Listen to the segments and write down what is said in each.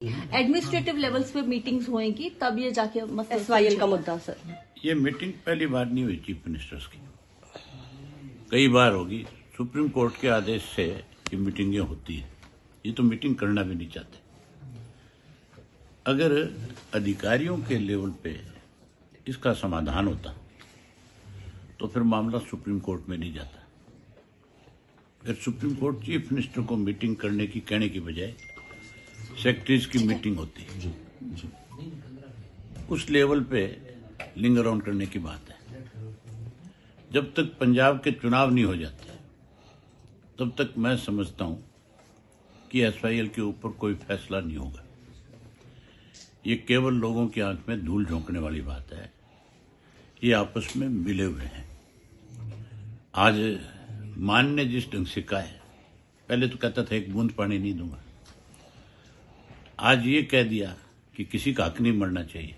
Administrative levels पे meetings होएंगी तब ये जाके SYL का मुद्दा सर। ये मीटिंग पहली बार नहीं हुई चीफ मिनिस्टर्स की, कई बार होगी। सुप्रीम कोर्ट के आदेश से ये मीटिंगें होती है, ये तो मीटिंग करना भी नहीं चाहते। अगर अधिकारियों के लेवल पे इसका समाधान होता तो फिर मामला सुप्रीम कोर्ट में नहीं जाता। फिर सुप्रीम कोर्ट चीफ मिनिस्टर को मीटिंग करने की कहने की बजाय सेक्रेटरीज की मीटिंग होती है। उस लेवल पे लिंगर ऑन करने की बात है। जब तक पंजाब के चुनाव नहीं हो जाते तब तक मैं समझता हूं कि SYL के ऊपर कोई फैसला नहीं होगा। ये केवल लोगों की आंख में धूल झोंकने वाली बात है। ये आपस में मिले हुए हैं। आज मान ने जिस ढंग से कहा है, पहले तो कहता था एक बूंद पानी नहीं दूंगा, आज ये कह दिया कि किसी का हक नहीं मरना चाहिए।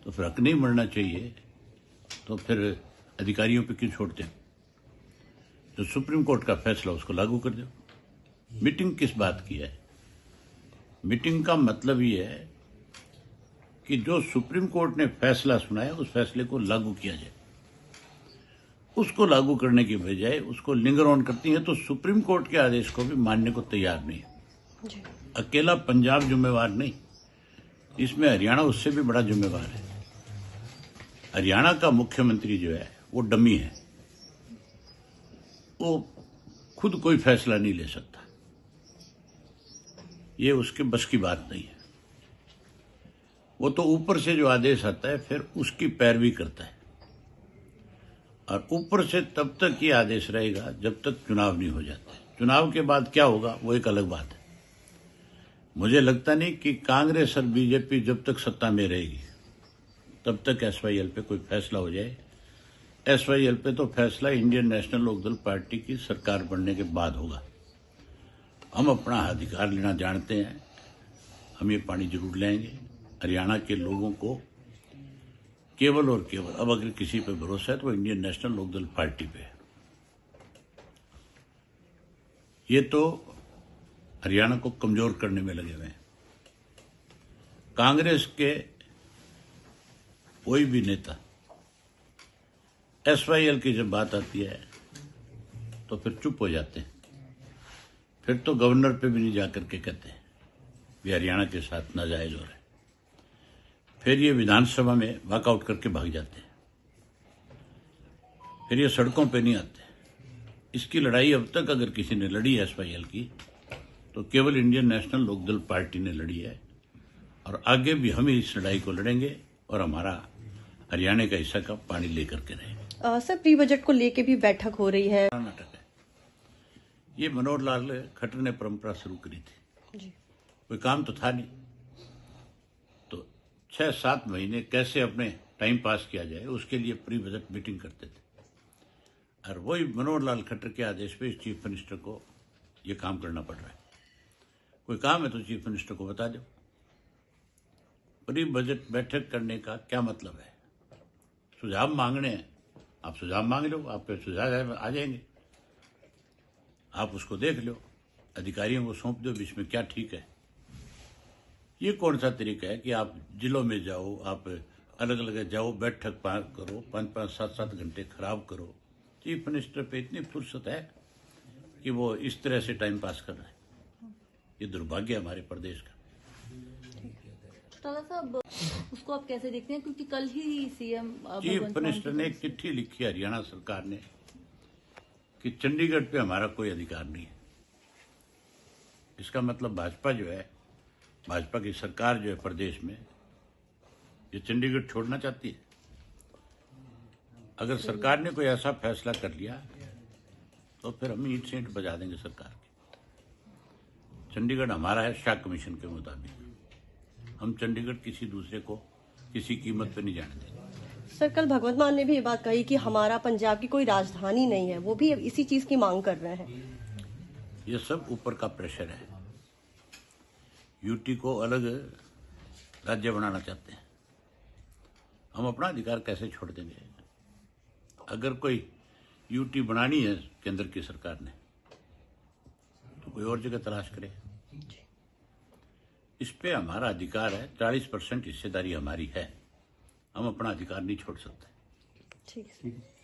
तो फिर हक नहीं मरना चाहिए तो फिर अधिकारियों पे क्यों छोड़ते हैं? जो सुप्रीम कोर्ट का फैसला उसको लागू कर दो। मीटिंग किस बात की है? मीटिंग का मतलब ये है कि जो सुप्रीम कोर्ट ने फैसला सुनाया उस फैसले को लागू किया जाए। उसको लागू करने की बजाय उसको लिंगर ऑन करती है, तो सुप्रीम कोर्ट के आदेश को भी मानने को तैयार नहीं है। अकेला पंजाब जिम्मेवार नहीं, इसमें हरियाणा उससे भी बड़ा जिम्मेवार है। हरियाणा का मुख्यमंत्री जो है वो डमी है, वो खुद कोई फैसला नहीं ले सकता। ये उसके बस की बात नहीं है। वो तो ऊपर से जो आदेश आता है फिर उसकी पैरवी करता है, और ऊपर से तब तक ये आदेश रहेगा जब तक चुनाव नहीं हो जाते। चुनाव के बाद क्या होगा वो एक अलग बात है। मुझे लगता नहीं कि कांग्रेस और बीजेपी जब तक सत्ता में रहेगी तब तक SYL पे कोई फैसला हो जाए। SYL पे तो फैसला इंडियन नेशनल लोकदल पार्टी की सरकार बनने के बाद होगा। हम अपना अधिकार लेना जानते हैं, हम ये पानी जरूर लेंगे। हरियाणा के लोगों को केवल और केवल अब अगर किसी पे भरोसा है तो इंडियन नेशनल लोकदल पार्टी पे है। ये तो हरियाणा को कमजोर करने में लगे हुए हैं। कांग्रेस के कोई भी नेता SYL की जब बात आती है तो फिर चुप हो जाते हैं। फिर तो गवर्नर पे भी नहीं जाकर के कहते भी हरियाणा के साथ नाजायज हो रहा है। फिर ये विधानसभा में वॉकआउट करके भाग जाते हैं। फिर ये सड़कों पे नहीं आते। इसकी लड़ाई अब तक अगर किसी ने लड़ी है SYL की तो केवल इंडियन नेशनल लोकदल पार्टी ने लड़ी है, और आगे भी हम इस लड़ाई को लड़ेंगे और हमारा हरियाणा का हिस्सा का पानी लेकर के रहेंगे। सर, प्री बजट को लेके भी बैठक हो रही है। नाटक है ये। मनोहर लाल खट्टर ने परंपरा शुरू करी थी जी। कोई काम तो था नहीं, तो 6-7 महीने कैसे अपने टाइम पास किया जाए उसके लिए प्री बजट मीटिंग करते थे, और वही मनोहर लाल खट्टर के आदेश पे चीफ मिनिस्टर को ये काम करना पड़ रहा है। कोई काम है तो चीफ मिनिस्टर को बता दो। प्री बजट बैठक करने का क्या मतलब है? सुझाव मांगने हैं, आप सुझाव मांग लो, आप पे सुझाव आ जाएंगे, आप उसको देख लो, अधिकारियों को सौंप दो बीच में क्या ठीक है। ये कौन सा तरीका है कि आप जिलों में जाओ, आप अलग अलग जाओ, बैठक पार करो, 5-5, 7-7 घंटे खराब करो। चीफ मिनिस्टर पे इतनी फुर्सत है कि वो इस तरह से टाइम पास कर रहा है। ये दुर्भाग्य है हमारे प्रदेश का। साहब, उसको आप कैसे देखते हैं? क्योंकि कल ही सीएम चीफ मिनिस्टर ने एक चिट्ठी लिखी है हरियाणा सरकार ने कि चंडीगढ़ पे हमारा कोई अधिकार नहीं है। इसका मतलब भाजपा जो है, भाजपा की सरकार जो है प्रदेश में, ये चंडीगढ़ छोड़ना चाहती है। अगर सरकार ने कोई ऐसा फैसला कर लिया तो फिर हम ईंट से ईंट बजा देंगे सरकार की। चंडीगढ़ हमारा है शाह कमीशन के मुताबिक। हम चंडीगढ़ किसी दूसरे को किसी कीमत पर नहीं जाने देंगे। सर, कल भगवंत मान ने भी ये बात कही कि हमारा पंजाब की कोई राजधानी नहीं है, वो भी इसी चीज की मांग कर रहे हैं। ये सब ऊपर का प्रेशर है। यूटी को अलग राज्य बनाना चाहते हैं। हम अपना अधिकार कैसे छोड़ देंगे? अगर कोई यूटी बनानी है केंद्र की सरकार ने तो कोई और जगह तलाश करे। इस पे हमारा अधिकार है, 40% हिस्सेदारी हमारी है, हम अपना अधिकार नहीं छोड़ सकते। ठीक है।